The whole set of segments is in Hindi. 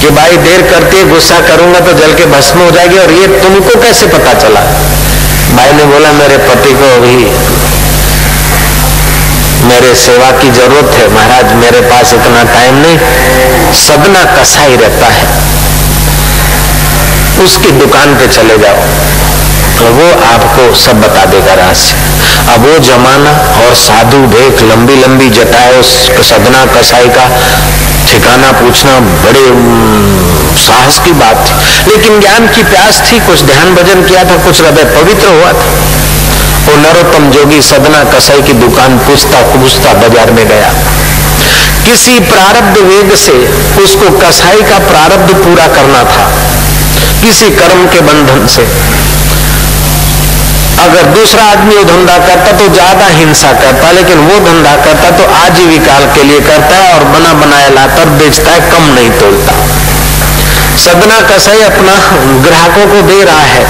कि भाई देर करती है, गुस्सा करूंगा तो जल के भस्म हो जाएगी, और ये तुमको कैसे पता चला? भाई ने बोला मेरे पति को अभी मेरे सेवा की जरूरत है महाराज, मेरे पास इतना टाइम नहीं। सदना कसाई रहता है, उसकी दुकान पे चले जाओ, वो आपको सब बता देगा रहस्य। अब वो जमाना और साधु भेख, लंबी लंबी जटाएं, उस सदना कसाई का ठिकाना पूछना बड़े साहस की बात थी, लेकिन ज्ञान की प्यास थी। कुछ ध्यान भजन किया था, कुछ हृदय पवित्र हुआ था। वो नरोत्तम जोगी सदना कसाई की दुकान पूछता पूछता बाजार में गया। किसी प्रारब्ध वेग से उसको कसाई का प्रारब्ध पूरा करना था, किसी कर्म के बंधन से। अगर दूसरा आदमी वो धंधा करता तो ज्यादा हिंसा करता, लेकिन वो धंधा करता तो आजीविका के लिए करता है और बना बनाया लाता और बेचता है, कम नहीं तोलता। सदना कसाई अपना ग्राहकों को दे रहा है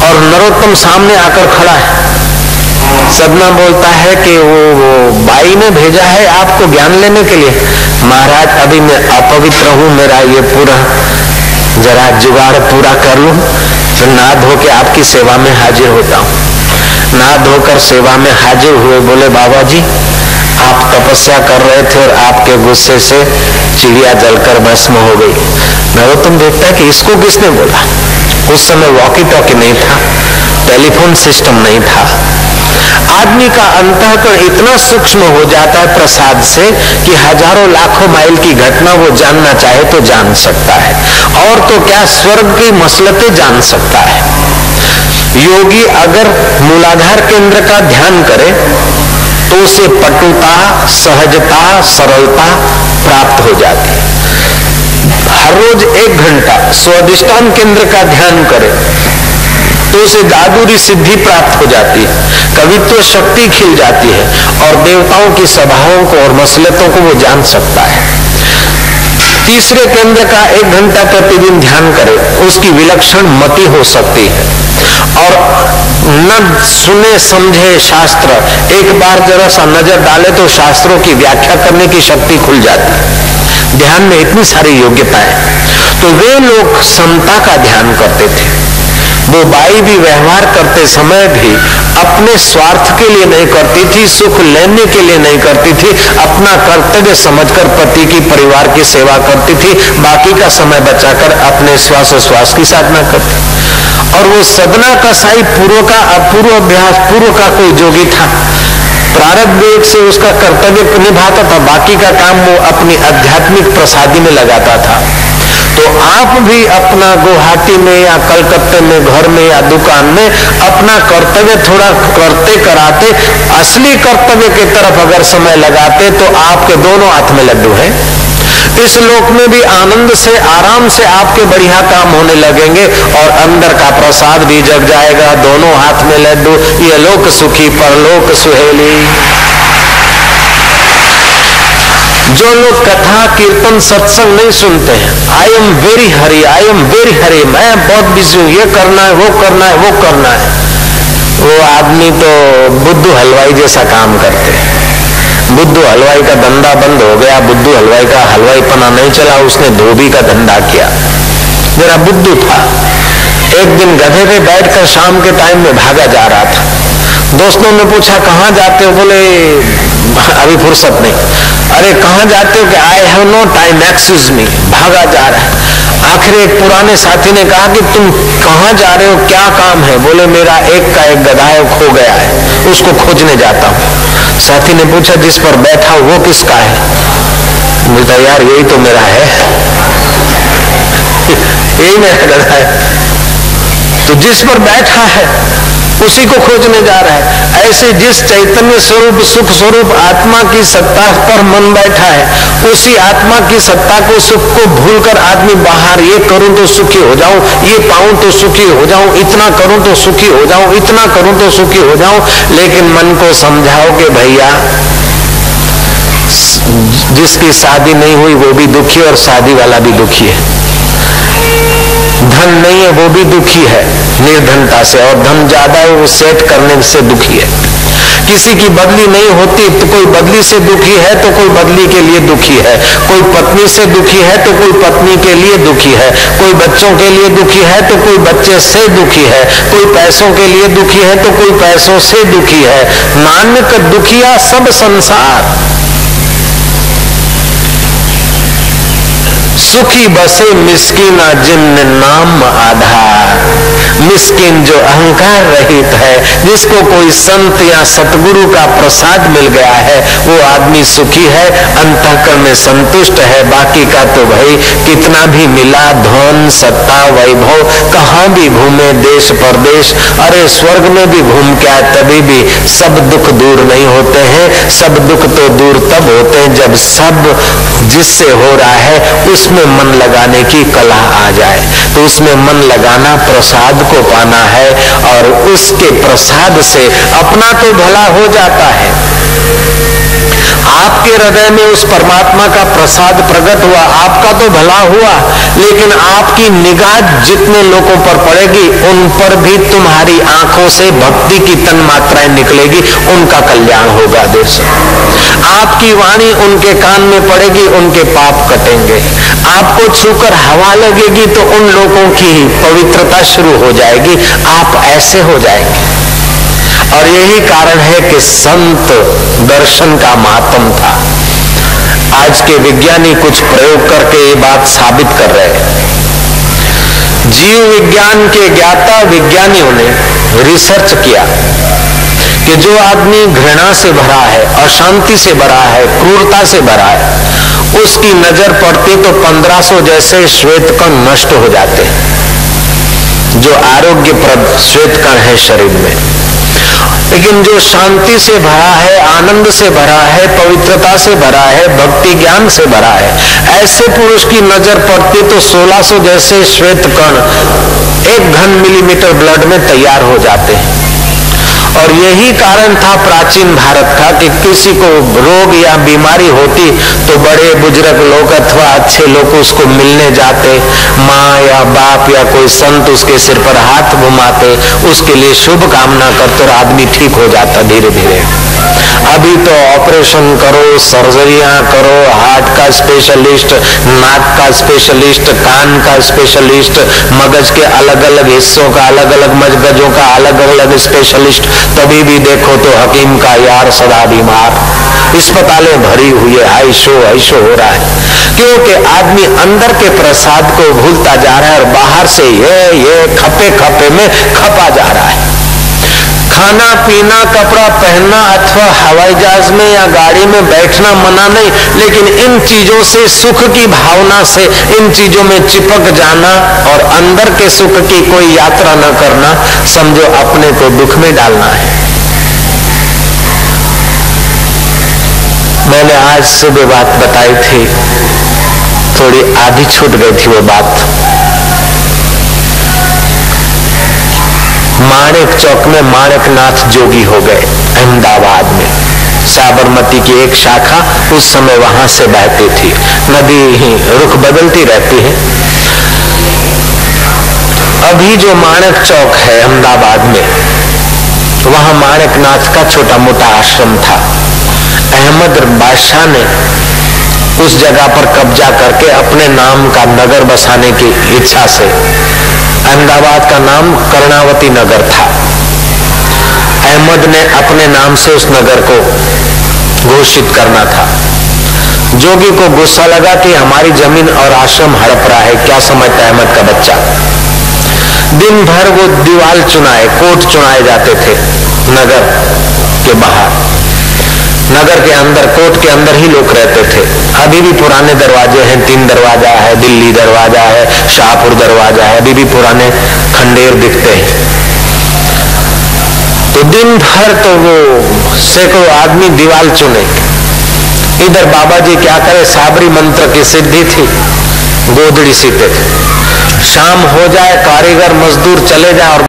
और नरोत्तम सामने आकर खड़ा है। सदना बोलता है कि वो बाई ने भेजा है आपको ज्ञान लेने के लिए। महाराज अभी मैं अपवित्र हूं, मेरा ये पूरा जरा जुगाड़ पूरा कर लूं, फिर नहा धो के आपकी सेवा में हाजिर होता हूं। नहा धोकर सेवा में हाजिर हुए, बोले बाबा जी आप तपस्या कर रहे थे और आपके गुस्से से चिड़िया जलकर भस्म हो गई। नरोत्तम देखता है कि इसको किसने बोला। उस समय वॉकी टॉकी नहीं था, टेलीफोन सिस्टम नहीं था। आदमी का अंतःकरण इतना सूक्ष्म हो जाता है प्रसाद से कि हजारों लाखों माइल की घटना वो जानना चाहे तो जान सकता है, और तो क्या स्वर्ग की मसलतें जान सकता है। योगी अगर मूलाधार केंद्र का ध्यान करे तो उसे पटुता, सहजता, सरलता प्राप्त हो जाती है। हर रोज 1 घंटा स्वादिष्टान केंद्र का ध्यान करे तो उसे जादुरी सिद्धि प्राप्त हो जाती है, कवित्व शक्ति खिल जाती है और देवताओं की सभाओं को और मसलतों को वो जान सकता है। तीसरे केंद्र का 1 घंटा प्रतिदिन ध्यान करे, उसकी विलक्षण मति हो सकती है और न सुने समझे शास्त्र, एक बार जरा सा नजर डाले तो शास्त्रों की व्याख्या करने की शक्ति खुल जाती है। ध्यान में इतनी सारी योग्यताएं। तो वे लोग समता का ध्यान करते थे। वो बाई भी व्यवहार करते समय भी अपने स्वार्थ के लिए नहीं करती थी, सुख लेने के लिए नहीं करती थी, अपना कर्तव्य समझकर पति की परिवार की सेवा करती थी, बाकी का समय बचाकर अपने श्वासोश्वास की साधना करती। और वो सदना कसाई पूर्व का अपूर्व अभ्यास, पूर्व का कोई जोगी था, प्रारब्ध वेग से उसका कर्तव्य निभाता था, बाकी का काम वो अपनी आध्यात्मिक प्रसादी में लगाता था। तो आप भी अपना गुवाहाटी में या कलकत्ते में घर में या दुकान में अपना कर्तव्य थोड़ा करते कराते, असली कर्तव्य की तरफ अगर समय लगाते तो आपके दोनों हाथ में लड्डू है। इस लोक में भी आनंद से आराम से आपके बढ़िया काम होने लगेंगे और अंदर का प्रसाद भी जग जाएगा। दोनों हाथ में लड्डू, ये लोक सुखी परलोक सुहेली। जो लोग कथा कीर्तन सत्संग नहीं सुनते हैं, I am very hurry, I am very hurry, मैं बहुत बिजी हूं, ये करना है, वो करना है, वो करना है, वो आदमी तो बुद्धू हलवाई जैसा काम करते हैं। बुद्धू हलवाई का धंधा बंद हो गया, बुद्धू हलवाई का हलवाई पना नहीं चला, उसने धोबी का धंधा किया। मेरा बुद्धू था, एक दिन गधे पे बैठकर शाम के टाइम में भागा जा रहा था। दोस्तों ने पूछा कहाँ जाते हो? बोले अभी फुर्सत नहीं। अरे कहाँ जाते हो? कि I have no time, excuse me. भागा जा रहा है। आखिर एक पुराने साथी ने कहा कि तुम कहाँ जा रहे हो, क्या काम है? बोले मेरा एक का एक गधा है, खो गया है, उसको खोजने जाता हूँ। साथी ने पूछा जिस पर बैठा हो वो किसका है? बोलता यार यही तो मेरा है, यही मेरा गधा है। तो जिस पर बैठा है उसी को खोजने जा रहा है। ऐसे जिस चैतन्य स्वरूप सुख स्वरूप आत्मा की सत्ता पर मन बैठा है, उसी आत्मा की सत्ता को सुख को भूलकर आदमी बाहर ये करूं तो सुखी हो जाऊं, ये पाऊं तो सुखी हो जाऊं, इतना करूं तो सुखी हो जाऊं, इतना करूं तो सुखी हो जाऊं। लेकिन मन को समझाओ कि भैया जिसकी शादी नहीं हुई वो भी दुखी और शादी वाला भी दुखी है। धन नहीं है वो भी दुखी है निर्धनता से, और धन ज्यादा है वो सेट करने से दुखी है। किसी की बदली नहीं होती तो कोई बदली से दुखी है तो कोई बदली के लिए दुखी है, कोई पत्नी से दुखी है तो कोई पत्नी के लिए दुखी है, कोई बच्चों के लिए दुखी है तो कोई बच्चे से दुखी है, कोई पैसों के लिए दुखी है तो कोई पैसों से दुखी है। नानक दुखिया सब संसार, सुखी बसे मिस्कीना जिन नाम आधार। मिस्किन जो अहंकार रहित है, जिसको कोई संत या सतगुरु का प्रसाद मिल गया है, वो आदमी सुखी है, अंतःकरण में संतुष्ट है। बाकी का तो भाई कितना भी मिला, धन सत्ता वैभव, कहाँ भी घूमे देश परदेश, अरे स्वर्ग में भी घूम के आए तभी भी सब दुख दूर नहीं होते हैं। सब दुख तो दूर तब होते हैं जब सब जिससे हो रहा है उसमें मन लगाने की कला आ जाए। तो उसमें मन लगाना, प्रसाद को पाना है, और उसके प्रसाद से अपना तो भला हो जाता है। आपके हृदय में उस परमात्मा का प्रसाद प्रकट हुआ, आपका तो भला हुआ, लेकिन आपकी निगाह जितने लोगों पर पड़ेगी उन पर भी तुम्हारी आंखों से भक्ति की तन मात्राएं निकलेगी, उनका कल्याण होगा। दोस्तों, आपकी वाणी उनके कान में पड़ेगी, उनके पाप कटेंगे। आपको छूकर हवा लगेगी तो उन लोगों की पवित्रता शुरू हो जाएगी, आप ऐसे हो जाएंगे। और यही कारण है कि संत दर्शन का मातम था। आज के विज्ञानी कुछ प्रयोग करके ये बात साबित कर रहे हैं। जीव विज्ञान के ज्ञाता विज्ञानियों ने रिसर्च किया कि जो आदमी घृणा से भरा है, अशांति से भरा है, क्रूरता से भरा है, उसकी नजर पड़ती तो 1500 जैसे श्वेत कण नष्ट हो जाते हैं, जो आरोग्यप्रद श्वेत कण है शरीर में। लेकिन जो शांति से भरा है, आनंद से भरा है, पवित्रता से भरा है, भक्ति ज्ञान से भरा है, ऐसे पुरुष की नजर पड़ती तो 1600 जैसे श्वेत कण 1 घन मिलीमीटर ब्लड में तैयार हो जाते हैं। और यही कारण था प्राचीन भारत का कि किसी को रोग या बीमारी होती तो बड़े बुजुर्ग लोग अथवा अच्छे लोग उसको मिलने जाते, माँ या बाप या कोई संत उसके सिर पर हाथ घुमाते, उसके लिए शुभ कामना करते और आदमी ठीक हो जाता धीरे धीरे। अभी तो ऑपरेशन करो, सर्जरियां करो, हार्ट का स्पेशलिस्ट, नाक का स्पेशलिस्ट, कान का स्पेशलिस्ट, मगज के अलग अलग हिस्सों का, अलग अलग मगजों का अलग अलग स्पेशलिस्ट, तभी भी देखो तो हकीम का यार सदा बीमार, अस्पतालें भरी हुई है, ऐशो हो रहा है। क्योंकि आदमी अंदर के प्रसाद को भूलता जा रहा है और बाहर से ये खपे खपे में खपा जा रहा है। खाना पीना, कपड़ा पहनना अथवा हवाई जहाज में या गाड़ी में बैठना मना नहीं, लेकिन इन चीजों से, सुख की भावना से इन चीजों में चिपक जाना और अंदर के सुख की कोई यात्रा न करना, समझो अपने को दुख में डालना है। मैंने आज सुबह बात बताई थी, थोड़ी आधी छूट गई थी वो बात। माणिक चौक में माणिकनाथ जोगी हो गए अहमदाबाद में। साबरमती की एक शाखा उस समय वहां से बहती थी, नदी ही रुख बदलती रहती है। अभी जो माणिक चौक है अहमदाबाद में, वहां माणिकनाथ का छोटा मोटा आश्रम था। अहमद बादशाह ने उस जगह पर कब्जा करके अपने नाम का नगर बसाने की इच्छा से, अहमदाबाद का नाम कर्णावती नगर था, अहमद ने अपने नाम से उस नगर को घोषित करना था। जोगी को गुस्सा लगा कि हमारी जमीन और आश्रम हड़प रहा है, क्या समझता है अहमद का बच्चा। दिन भर वो दीवाल चुनाए, कोट चुनाए जाते थे नगर के बाहर। नगर के अंदर, कोट के अंदर ही लोग रहते थे। अभी भी पुराने दरवाजे हैं, 3 दरवाजा है, दिल्ली दरवाजा है, शाहपुर दरवाजा है, अभी भी पुराने खंडेर दिखते हैं। तो दिन भर तो वो सैकड़ों आदमी दीवाल चुने। इधर बाबा जी क्या करे, साबरी मंत्र की सिद्धि थी, गोदड़ी सीते थे। शाम हो जाए, कारीगर मजदूर चले जाए और